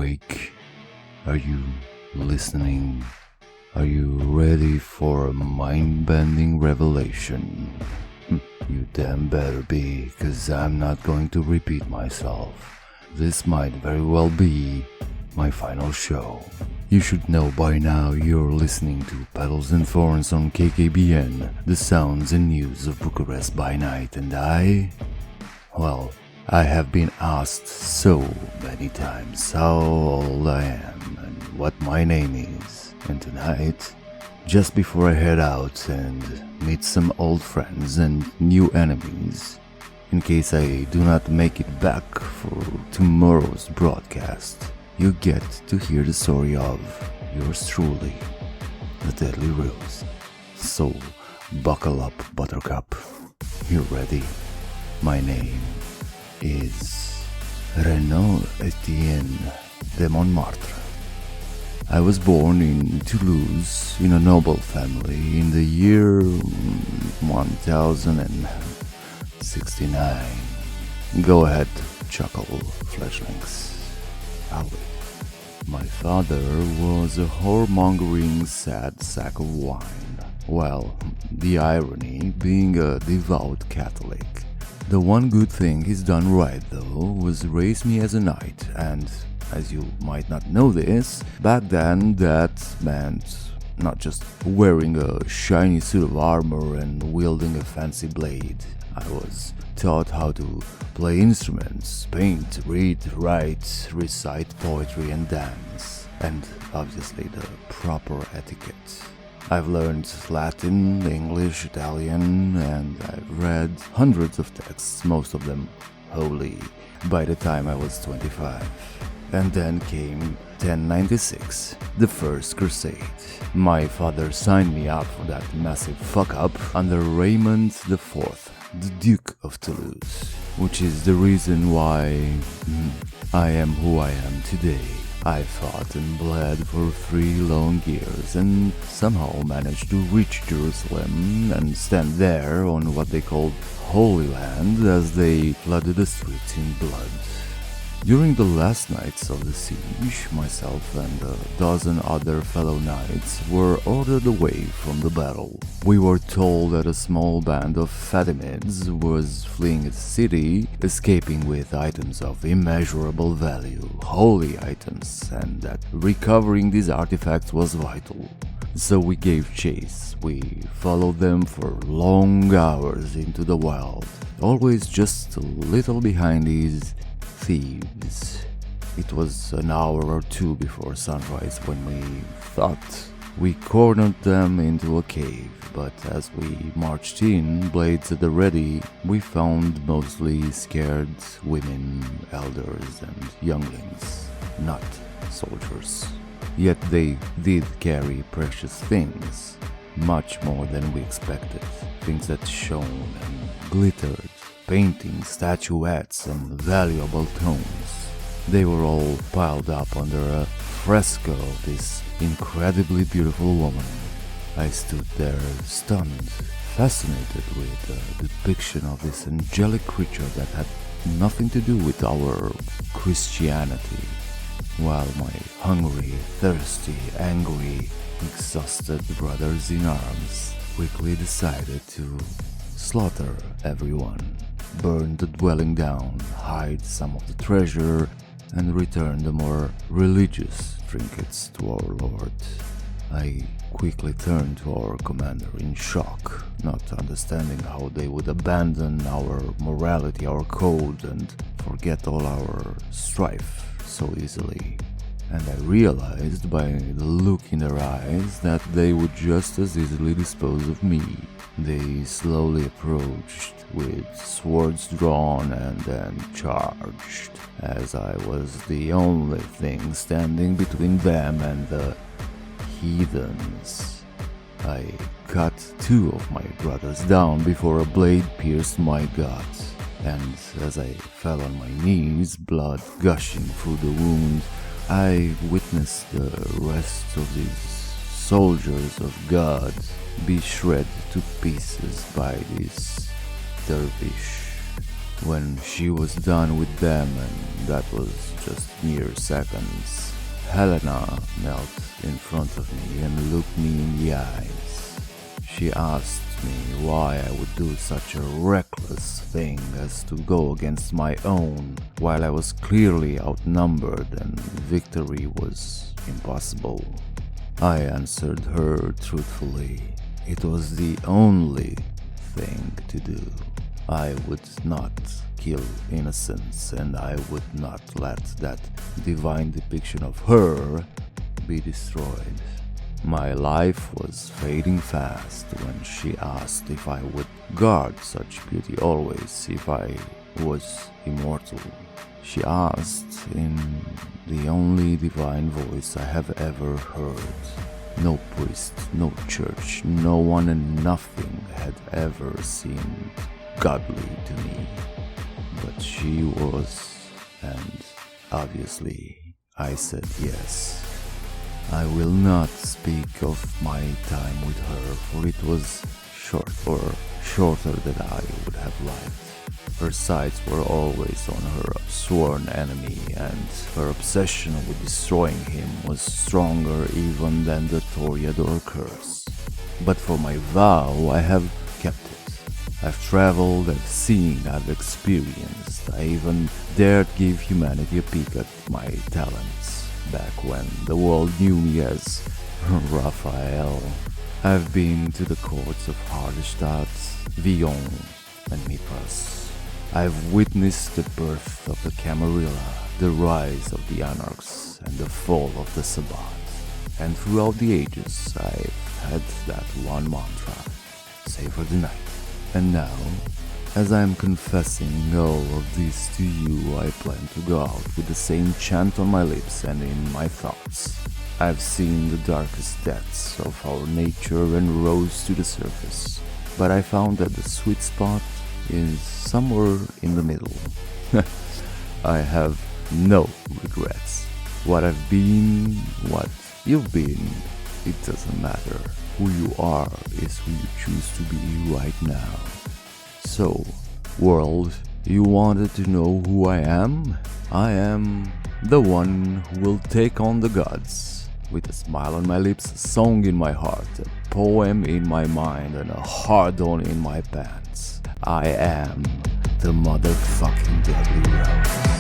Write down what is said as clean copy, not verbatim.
awake? Are you listening? Are you ready for a mind-bending revelation? You damn better be, cause I'm not going to repeat myself. This might very well be my final show. You should know by now you're listening to Petals and Thorns on KKBN, the sounds and news of Bucharest by night, and I have been asked so many times how old I am and what my name is. And tonight, just before I head out and meet some old friends and new enemies, in case I do not make it back for tomorrow's broadcast, you get to hear the story of yours truly, the Deadly Rose. So, buckle up, Buttercup. You're ready. My name is Renaud Etienne de Montmartre. I was born in Toulouse in a noble family in the year 1069. Go ahead, chuckle, fledglings. My father was a whoremongering sad sack of wine. Well, the irony being a devout Catholic. The one good thing he's done right, though, was raise me as a knight, and as you might not know this, back then that meant not just wearing a shiny suit of armor and wielding a fancy blade. I was taught how to play instruments, paint, read, write, recite poetry and dance, and obviously the proper etiquette. I've learned Latin, English, Italian, and I've read hundreds of texts, most of them holy, by the time I was 25. And then came 1096, the First Crusade. My father signed me up for that massive fuck-up under Raymond IV, the Duke of Toulouse, which is the reason why I am who I am today. I fought and bled for 3 long years and somehow managed to reach Jerusalem and stand there on what they called Holy Land as they flooded the streets in blood. During the last nights of the siege, myself and a dozen other fellow knights were ordered away from the battle. We were told that a small band of Fatimids was fleeing the city, escaping with items of immeasurable value, holy items, and that recovering these artifacts was vital. So we gave chase. We followed them for long hours into the wild, always just a little behind these thieves. It was an hour or two before sunrise when we thought we cornered them into a cave, but as we marched in, blades at the ready, we found mostly scared women, elders, and younglings, not soldiers. Yet they did carry precious things, much more than we expected, things that shone and glittered, paintings, statuettes, and valuable tomes. They were all piled up under a fresco of this incredibly beautiful woman. I stood there stunned, fascinated with the depiction of this angelic creature that had nothing to do with our Christianity, while my hungry, thirsty, angry, exhausted brothers in arms quickly decided to slaughter everyone, burn the dwelling down, hide some of the treasure, and return the more religious trinkets to our Lord. I quickly turned to our commander in shock, not understanding how they would abandon our morality, our code, and forget all our strife so easily. And I realized by the look in their eyes that they would just as easily dispose of me. They slowly approached with swords drawn and then charged, as I was the only thing standing between them and the heathens. I cut 2 of my brothers down before a blade pierced my gut, and as I fell on my knees, blood gushing through the wound, I witnessed the rest of these soldiers of God be shred to pieces by this dervish. When she was done with them, and that was just mere seconds, Helena knelt in front of me and looked me in the eyes. She asked me why I would do such a reckless thing as to go against my own while I was clearly outnumbered and victory was impossible. I answered her truthfully. It was the only thing to do. I would not kill innocents, and I would not let that divine depiction of her be destroyed. My life was fading fast when she asked if I would guard such beauty always if I was immortal. She asked in the only divine voice I have ever heard. No priest, no church, no one and nothing had ever seemed godly to me. But she was, and obviously I said yes. I will not speak of my time with her, for it was short, or shorter than I would have liked. Her sights were always on her sworn enemy, and her obsession with destroying him was stronger even than the Toreador curse. But for my vow, I have kept it. I've traveled, I've seen, I've experienced. I even dared give humanity a peek at my talents, back when the world knew me as Raphael. I've been to the courts of Hardestadt, Vion, and Mipras. I've witnessed the birth of the Camarilla, the rise of the Anarchs, and the fall of the Sabbat. And throughout the ages, I've had that one mantra, savor the night. And now, as I am confessing all of this to you, I plan to go out with the same chant on my lips and in my thoughts. I've seen the darkest depths of our nature and rose to the surface, but I found that the sweet spot is somewhere in the middle. I have no regrets. What I've been, what you've been, it doesn't matter. Who you are is who you choose to be right now. So, world, you wanted to know who I am? I am the one who will take on the gods. With a smile on my lips, a song in my heart, a poem in my mind, and a hard-on in my pants. I am the motherfucking Deadly Rose.